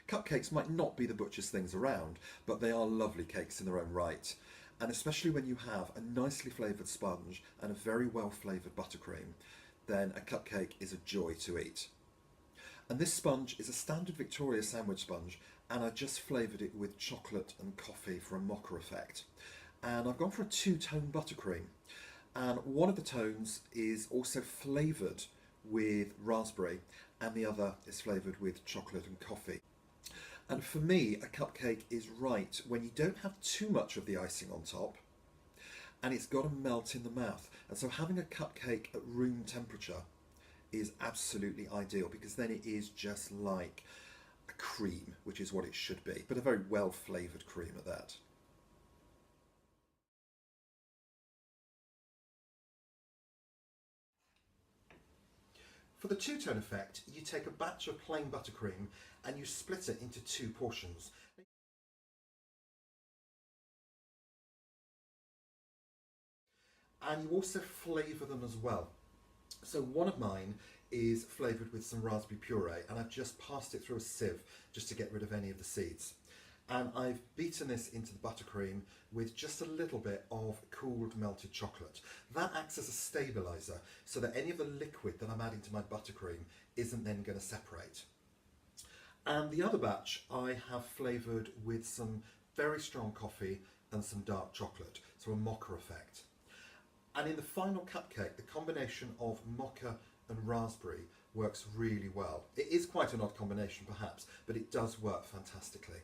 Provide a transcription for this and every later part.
Cupcakes might not be the butcher's things around, but they are lovely cakes in their own right. And especially when you have a nicely flavoured sponge and a very well flavoured buttercream, then a cupcake is a joy to eat. And this sponge is a standard Victoria sandwich sponge, and I just flavoured it with chocolate and coffee for a mocha effect. And I've gone for a two-tone buttercream. And one of the tones is also flavoured with raspberry, and the other is flavoured with chocolate and coffee. And for me, a cupcake is right when you don't have too much of the icing on top, and it's got to melt in the mouth. And so having a cupcake at room temperature is absolutely ideal, because then it is just like a cream, which is what it should be, but a very well flavoured cream at that. For the two-tone effect, you take a batch of plain buttercream and you split it into two portions. And you also flavour them as well. So one of mine is flavoured with some raspberry puree, and I've just passed it through a sieve just to get rid of any of the seeds. And I've beaten this into the buttercream with just a little bit of cooled melted chocolate. That acts as a stabiliser, so that any of the liquid that I'm adding to my buttercream isn't then going to separate. And the other batch I have flavoured with some very strong coffee and some dark chocolate, so a mocha effect. And in the final cupcake, the combination of mocha and raspberry works really well. It is quite an odd combination perhaps, but it does work fantastically.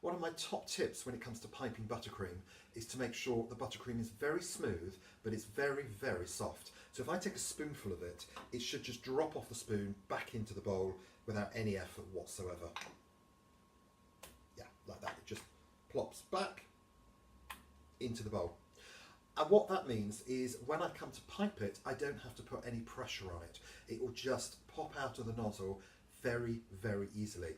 One of my top tips when it comes to piping buttercream is to make sure the buttercream is very smooth, but it's very, very soft. So if I take a spoonful of it, it should just drop off the spoon back into the bowl without any effort whatsoever. Yeah, like that. It just plops back into the bowl. And what that means is when I come to pipe it, I don't have to put any pressure on it. It will just pop out of the nozzle very, very easily.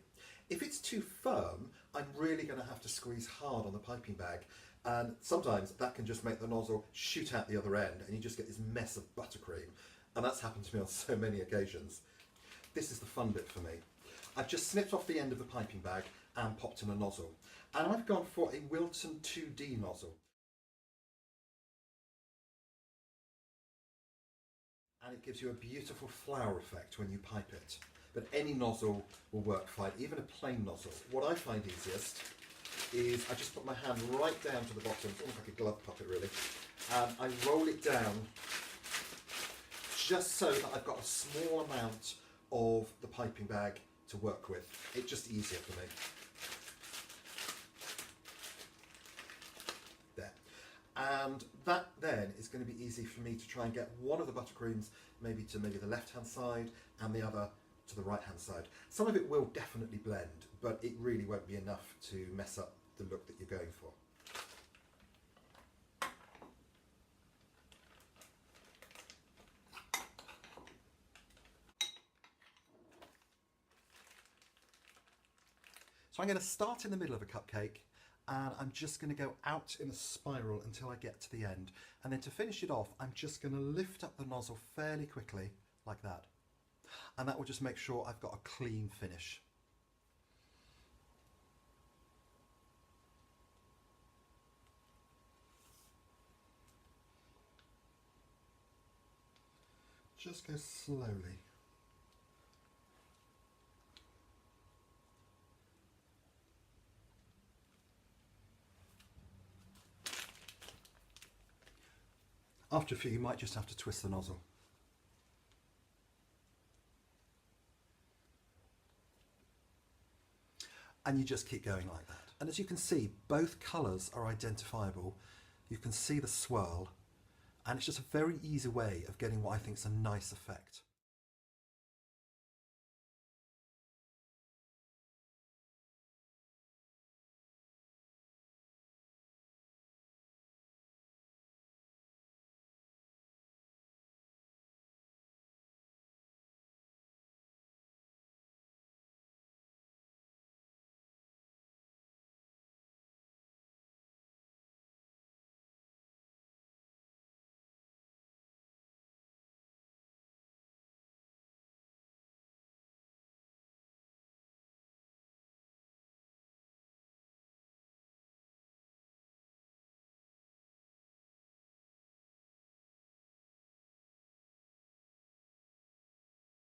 If it's too firm, I'm really going to have to squeeze hard on the piping bag, and sometimes that can just make the nozzle shoot out the other end and you just get this mess of buttercream, and that's happened to me on so many occasions. This is the fun bit for me. I've just snipped off the end of the piping bag and popped in a nozzle, and I've gone for a Wilton 2D nozzle. And it gives you a beautiful flower effect when you pipe it. But any nozzle will work fine, even a plain nozzle. What I find easiest is I just put my hand right down to the bottom, it's almost like a glove puppet really, and I roll it down just so that I've got a small amount of the piping bag to work with. It's just easier for me. There. And that then is going to be easy for me to try and get one of the buttercreams maybe to the left hand side and the other to the right hand side. Some of it will definitely blend, but it really won't be enough to mess up the look that you're going for. So I'm going to start in the middle of a cupcake, and I'm just going to go out in a spiral until I get to the end. And then to finish it off, I'm just going to lift up the nozzle fairly quickly, like that. And that will just make sure I've got a clean finish. Just go slowly. After a few, you might just have to twist the nozzle. And you just keep going like that. And as you can see, both colours are identifiable. You can see the swirl, and it's just a very easy way of getting what I think is a nice effect.